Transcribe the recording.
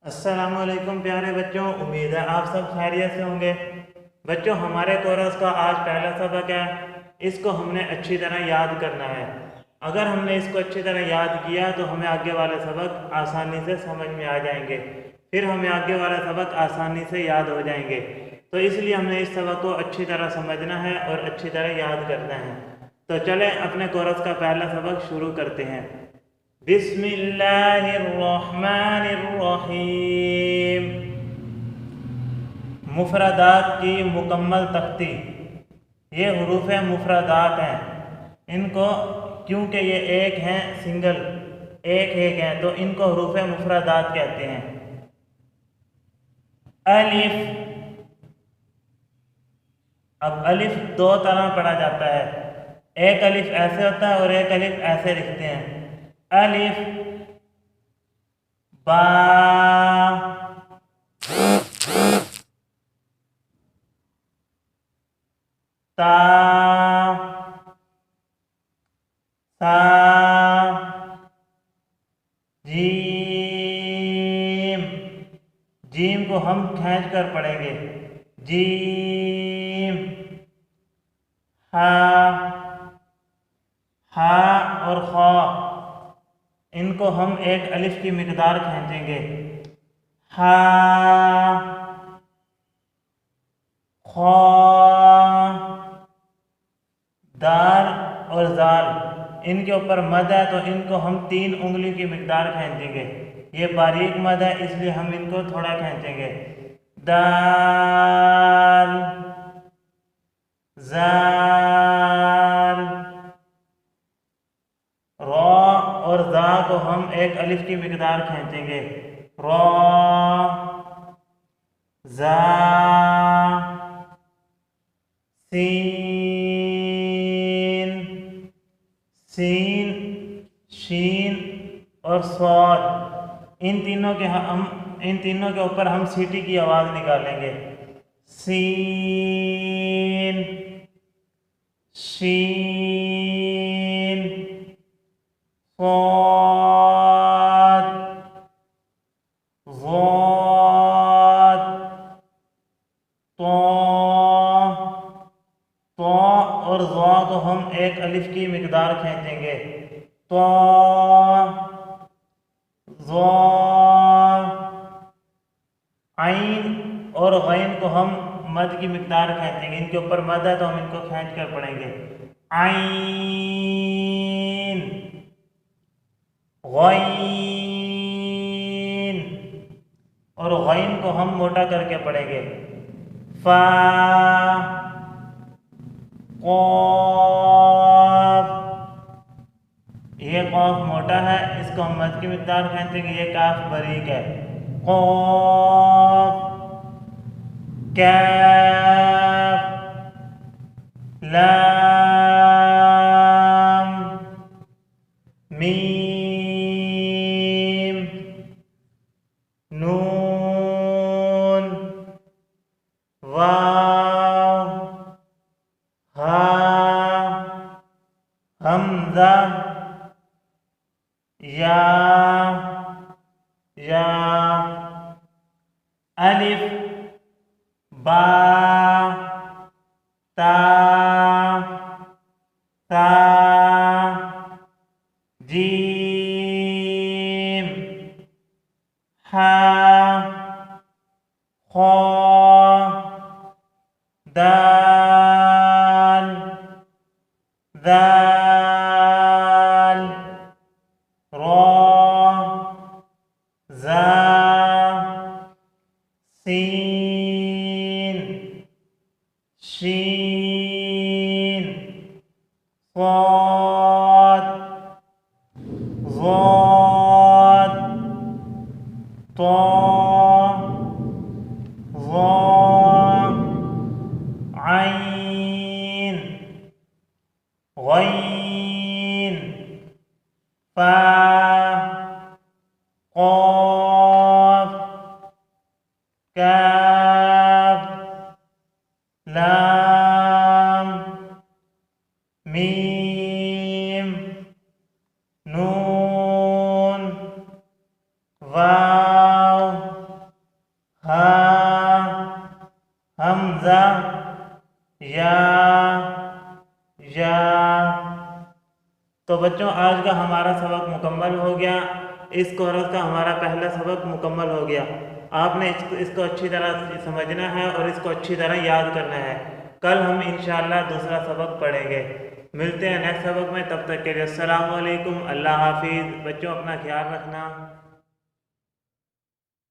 अस्सलामुअलैकुम प्यारे बच्चों, उम्मीद है आप सब खैरियत से होंगे। बच्चों, हमारे कोर्स का आज पहला सबक है। इसको हमने अच्छी तरह याद करना है। अगर हमने इसको अच्छी तरह याद किया तो हमें आगे वाले सबक आसानी से समझ में आ जाएंगे, फिर हमें आगे वाले सबक आसानी से याद हो जाएंगे। तो इसलिए हमें इस सबक को अच्छी तरह समझना है और अच्छी तरह याद करना है। तो चलें अपने कोर्स का पहला सबक शुरू करते हैं। बिस्मिल्लाहिर्रहमानिर्रहीम। मुफरदात की मुकम्मल तख्ती। ये हुरूफ मुफरदात हैं। इनको क्योंकि ये एक हैं, सिंगल एक एक हैं, तो इनको हुरूफ मुफरदात कहते हैं। अलिफ। अब अलिफ दो तरह पढ़ा जाता है। एक अलिफ ऐसे होता है और एक अलिफ ऐसे लिखते हैं। अलिफ बा, ता, सा, जीम। जीम को हम खींच कर पढ़ेंगे। जीम। हा, हा और खा, इनको हम एक अलिफ की मिकदार खींचेंगे। हा, खा, दाल और जाल, इनके ऊपर मद है तो इनको हम 3 उंगली की मिकदार खींचेंगे। ये बारीक मद है इसलिए हम इनको थोड़ा खींचेंगे। दाल, जाल, रा और जा को हम एक अलिफ की मिकदार खींचेंगे। रा, जा, सीन, सीन, शीन और स्वाद, इन तीनों के ऊपर हम सीटी की आवाज निकालेंगे। सीन, शीन, स्वाद, ज़ाद, तो और ज़ा को हम एक अलिफ की मिकदार खींचेंगे। तो, ज़ा, आइन और गैन को हम मद की मिकदार खींचेंगे। इनके ऊपर मद है तो हम इनको खींच कर पढ़ेंगे। आइन, गैन और गैन को हम मोटा करके पढ़ेंगे। फा, क़ाफ़, ये क़ाफ़ मोटा है, इसको हम मद की मिकदार खींचेंगे। ये काफ बारीक है। क़ाफ़, काफ, लाम, मीम, नून, वाव, हा, हमज़ा, या, अलिफ, बा, ता, सा, जीम, हा, खा, दाल, दाल, रा, जा, सीन, शीन, स्वाद, ज़ाद, तो, ज़ा, आइन, गैन, फा, क़ाफ़, काफ, लाम, मीम, नून, वाव, हमजा, या। तो बच्चों आज का हमारा सबक मुकम्मल हो गया। इस कोर्स का हमारा पहला सबक मुकम्मल हो गया। आपने इसको अच्छी तरह समझना है और इसको अच्छी तरह याद करना है। कल हम इंशाअल्लाह दूसरा सबक पढ़ेंगे। मिलते हैं नेक्स्ट सबक में, तब तक के लिए अस्सलाम वालेकुम, अल्लाह हाफिज़। बच्चों अपना ख्याल रखना।